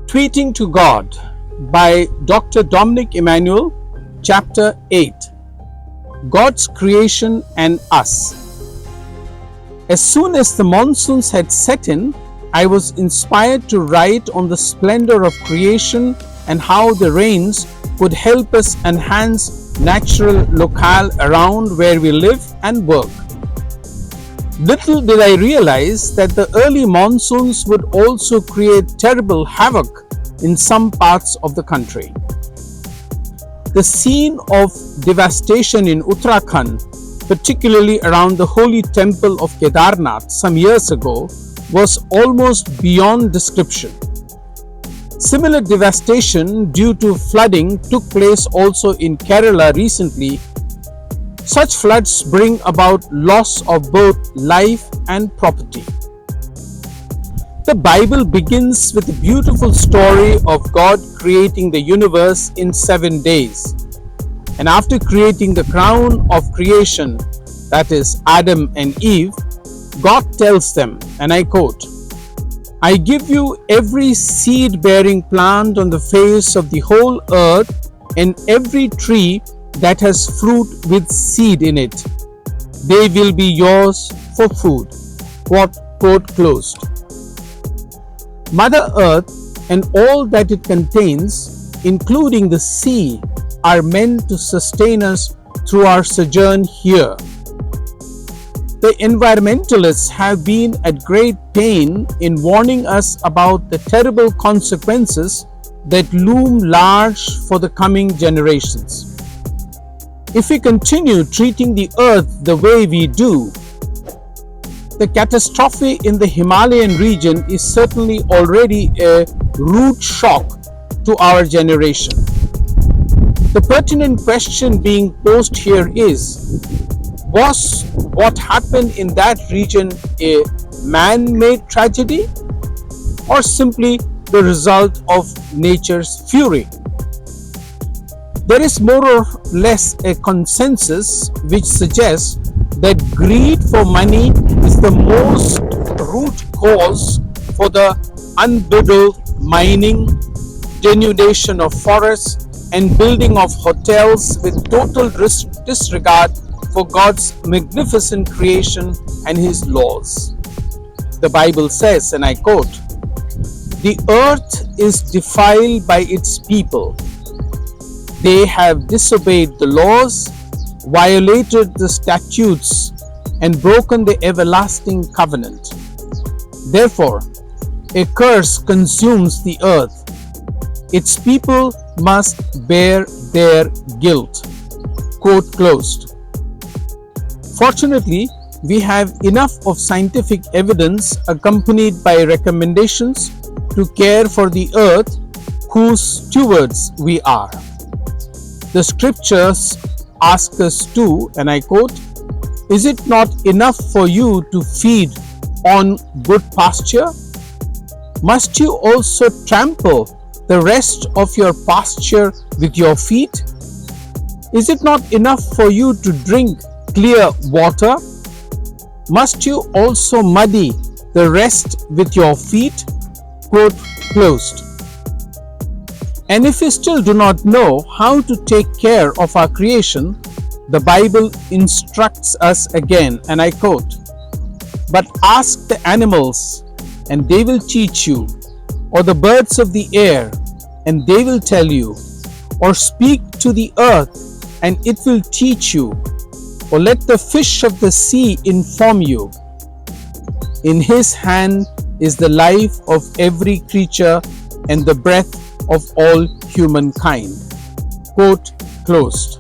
Tweeting to God by Dr. Dominic Emmanuel, Chapter 8, God's Creation and Us. As soon as the monsoons had set in, I was inspired to write on the splendor of creation and how the rains would help us enhance natural locale around where we live and work. Little did I realize that the early monsoons would also create terrible havoc in some parts of the country. The scene of devastation in Uttarakhand, particularly around the holy temple of Kedarnath some years ago, was almost beyond description. Similar devastation due to flooding took place also in Kerala recently. Such floods bring about loss of both life and property. The Bible begins with a beautiful story of God creating the universe in 7 days. And after creating the crown of creation, that is Adam and Eve, God tells them, and I quote, "I give you every seed-bearing plant on the face of the whole earth and every tree that has fruit with seed in it. They will be yours for food." Quote closed. Mother Earth and all that it contains, including the sea, are meant to sustain us through our sojourn here. The environmentalists have been at great pain in warning us about the terrible consequences that loom large for the coming generations. If we continue treating the earth the way we do, the catastrophe in the Himalayan region is certainly already a rude shock to our generation. The pertinent question being posed here is, was what happened in that region a man-made tragedy or simply the result of nature's fury? There is more or less a consensus which suggests that greed for money is the most root cause for the unbridled mining, denudation of forests, and building of hotels with total disregard for God's magnificent creation and His laws. The Bible says, and I quote, "The earth is defiled by its people. They have disobeyed the laws, violated the statutes, and broken the everlasting covenant. Therefore, a curse consumes the earth. Its people must bear their guilt." Quote closed. Fortunately, we have enough of scientific evidence accompanied by recommendations to care for the earth whose stewards we are. The scriptures ask us to, and I quote, "Is it not enough for you to feed on good pasture? Must you also trample the rest of your pasture with your feet? Is it not enough for you to drink clear water? Must you also muddy the rest with your feet?" Quote closed. And if we still do not know how to take care of our creation, the Bible instructs us again, and I quote, "But ask the animals, and they will teach you, or the birds of the air, and they will tell you, or speak to the earth, and it will teach you, or let the fish of the sea inform you. In His hand is the life of every creature and the breath of all humankind." Quote closed.